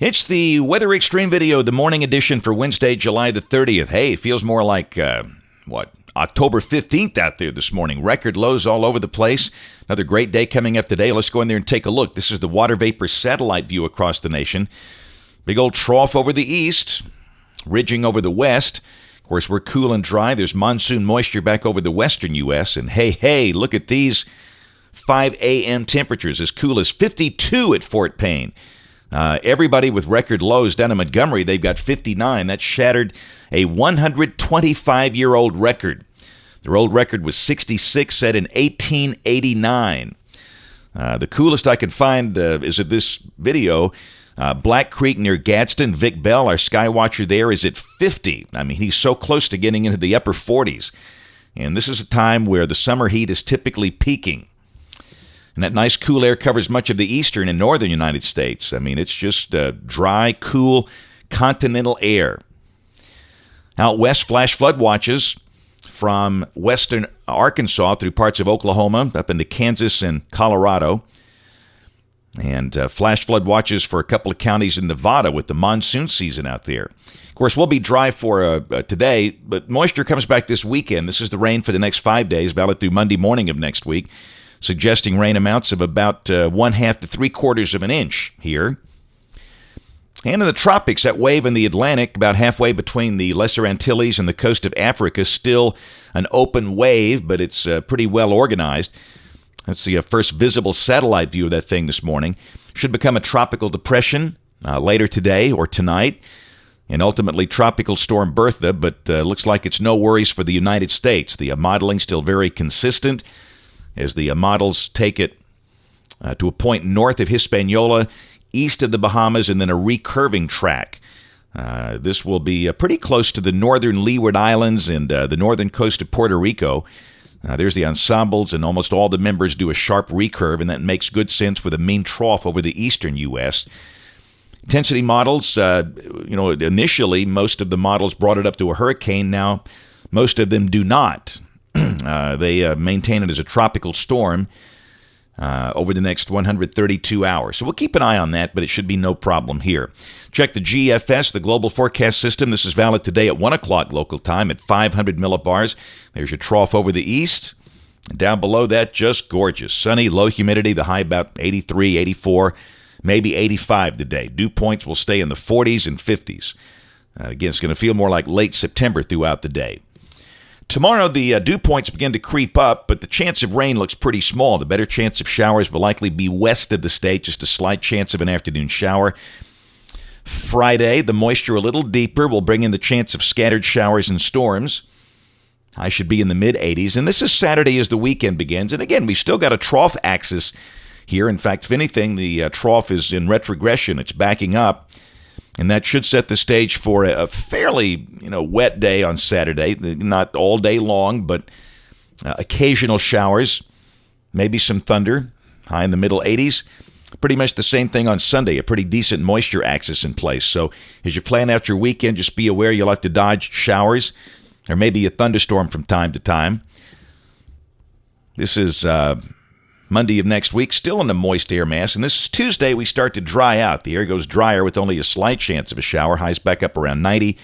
It's the Weather Extreme video, the morning edition for Wednesday, July the 30th. Hey, it feels more like, October 15th out there this morning. Record lows all over the place. Another great day coming up today. Let's go in there and take a look. This is the water vapor satellite view across the nation. Big old trough over the east, ridging over the west. Of course, we're cool and dry. There's monsoon moisture back over the western U.S. And hey, look at these 5 a.m. temperatures, as cool as 52 at Fort Payne. Everybody with record lows down in Montgomery, they've got 59. That shattered a 125-year-old record. Their old record was 66, set in 1889. The coolest I can find is at this video. Black Creek near Gadsden. Vic Bell, our sky watcher there, is at 50. I mean, he's so close to getting into the upper 40s. And this is a time where the summer heat is typically peaking. And that nice cool air covers much of the eastern and northern United States. I mean, it's just dry, cool, continental air. Out west, flash flood watches from western Arkansas through parts of Oklahoma, up into Kansas and Colorado. And flash flood watches for a couple of counties in Nevada with the monsoon season out there. Of course, we'll be dry for today, but moisture comes back this weekend. This is the rain for the next 5 days, valid through Monday morning of next week, suggesting rain amounts of about 1/2 to 3/4 of an inch here. And in the tropics, that wave in the Atlantic, about halfway between the Lesser Antilles and the coast of Africa, still an open wave, but it's pretty well organized. That's the first visible satellite view of that thing this morning. Should become a tropical depression later today or tonight, and ultimately Tropical Storm Bertha, but looks like it's no worries for the United States. The modeling still very consistent, as the models take it to a point north of Hispaniola, east of the Bahamas, and then a recurving track. This will be pretty close to the northern Leeward Islands and the northern coast of Puerto Rico. There's the ensembles, and almost all the members do a sharp recurve, and that makes good sense with a mean trough over the eastern U.S. Intensity models, initially most of the models brought it up to a hurricane. Now most of them do not. They maintain it as a tropical storm over the next 132 hours. So we'll keep an eye on that, but it should be no problem here. Check the GFS, the Global Forecast System. This is valid today at 1 o'clock local time at 500 millibars. There's your trough over the east. And down below that, just gorgeous. Sunny, low humidity, the high about 83, 84, maybe 85 today. Dew points will stay in the 40s and 50s. Again, it's going to feel more like late September throughout the day. Tomorrow, the dew points begin to creep up, but the chance of rain looks pretty small. The better chance of showers will likely be west of the state, just a slight chance of an afternoon shower. Friday, the moisture a little deeper will bring in the chance of scattered showers and storms. High should be in the mid-80s, and this is Saturday as the weekend begins. And again, we've still got a trough axis here. In fact, if anything, the trough is in retrogression. It's backing up. And that should set the stage for a fairly, wet day on Saturday. Not all day long, but occasional showers, maybe some thunder, high in the middle 80s. Pretty much the same thing on Sunday, a pretty decent moisture axis in place. So as you plan out your weekend, just be aware you'll have to dodge showers or maybe a thunderstorm from time to time. This is Monday of next week, still in a moist air mass. And this is Tuesday, we start to dry out. The air goes drier with only a slight chance of a shower. Highs back up around 90.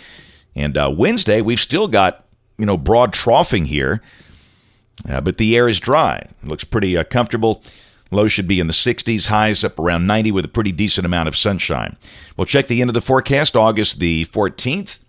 And Wednesday, we've still got, broad troughing here. But the air is dry. It looks pretty comfortable. Lows should be in the 60s. Highs up around 90 with a pretty decent amount of sunshine. We'll check the end of the forecast, August the 14th.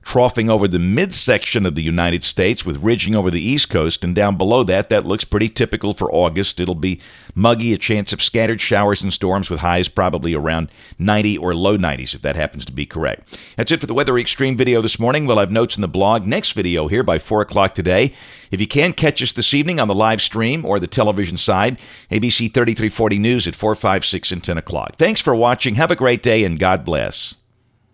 Troughing over the midsection of the United States with ridging over the East Coast, and down below that looks pretty typical for August. It'll be muggy, a chance of scattered showers and storms with highs probably around 90 or low 90s, if that happens to be correct. That's it for the Weather Extreme video this morning. We'll have notes in the blog. Next video here by 4 o'clock today. If you can, catch us this evening on the live stream or the television side, ABC 3340 News at 4, 5, 6, and 10 o'clock. Thanks for watching. Have a great day, and God bless.